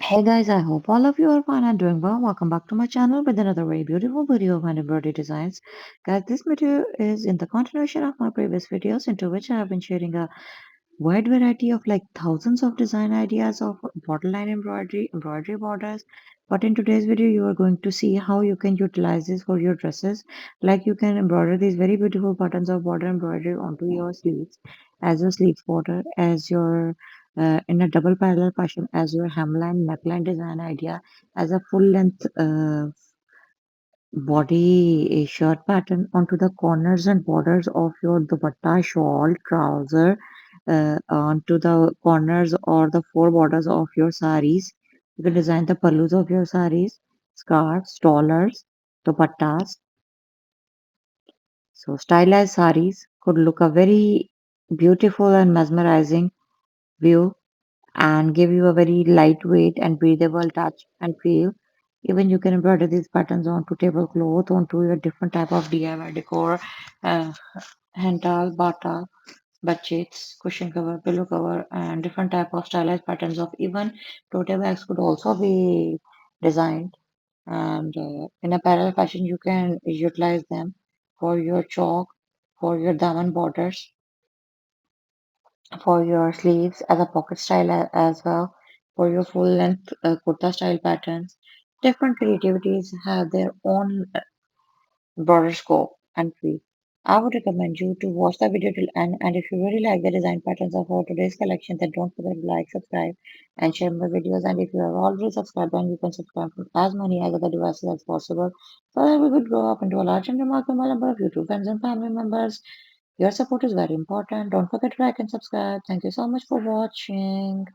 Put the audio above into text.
Hey guys, I hope all of you are fine and doing well. Welcome back to my channel with another very beautiful video of hand embroidery designs. Guys, this video is in the continuation of my previous videos into which I have been sharing a wide variety of like thousands of design ideas of borderline embroidery, embroidery borders. But in today's video, you are going to see how you can utilize this for your dresses. Like you can embroider these very beautiful patterns of border embroidery onto your sleeves as your sleeves border, as your in a double parallel fashion, as your hemline neckline design idea, as a full length body shirt pattern onto the corners and borders of your dupatta, shawl, trouser, onto the corners or the four borders of your saris. You can design the palus of your saris, scarves, stolars, dupattas. So stylized saris could look a very beautiful and mesmerizing view and give you a very lightweight and breathable touch and feel. Even you can embroider these patterns onto tablecloth, onto your different type of DIY decor, uh, handal, bata, bedsheets, cushion cover, pillow cover, and different type of stylized patterns of even tote bags could also be designed. And in a parallel fashion, you can utilize them for your chalk, for your daman borders, for your sleeves as a pocket style as well, for your full length kurta style patterns. Different creativities have their own broader scope and feel. I would recommend you to watch the video till end, and if you really like the design patterns of our today's collection, then don't forget to like, subscribe, and share my videos. And if you are already subscribed, then you can subscribe from as many as other devices as possible, so that we could grow up into a large and remarkable number of YouTube friends and family members. Your support is very important. Don't forget to like and subscribe. Thank you so much for watching.